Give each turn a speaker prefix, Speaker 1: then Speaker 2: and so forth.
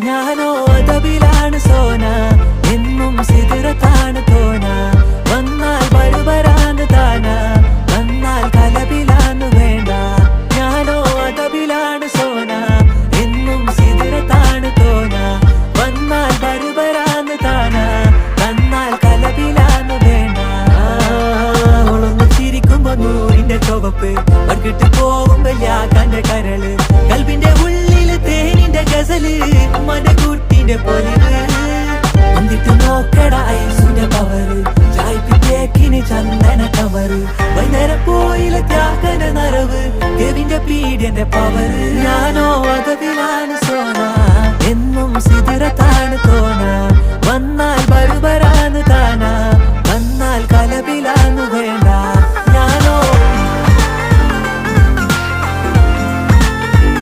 Speaker 1: ഞാനോ അതവിലാണ് സോന, എന്നും സിതിറത്താണ് തോന. വന്നാൽ വരുവരാന്ന് താന, വന്നാൽ കലപിലാന്ന് വേണ്ട. ഞാനോ അതവിലാണ് സോന, എന്നും സിതിറത്താണ് തോന. വന്നാൽ വരുവരാന്ന് താന, വന്നാൽ കലപിലാന്ന് വേണ്ട. അവളൊന്ന് ചിരിക്കുമ്പോ നൂറിന്റെ ചുവപ്പ്, വർക്കിട്ട് പോകുമ്പോ യാക്കാന്റെ കരള്. കൽവിന്റെ ഉള്ളില് തേനിന്റെ ഗസല്, മനകൂട്ടിന്റെ പൊലിവ്. എന്നിട്ട് നോക്കട ഐസിന്റെ പവറ്, ചായ്പിത്തേക്കിന് ചന്ദന കവറ്. വൈകുന്നേരം പോയില്ല ത്യാഗന നരവ്, കെവിന്റെ പീഡിയന്റെ പവറ്. ഞാനോ അതവിലാണ് സോന, എന്നും സിതിറത്താ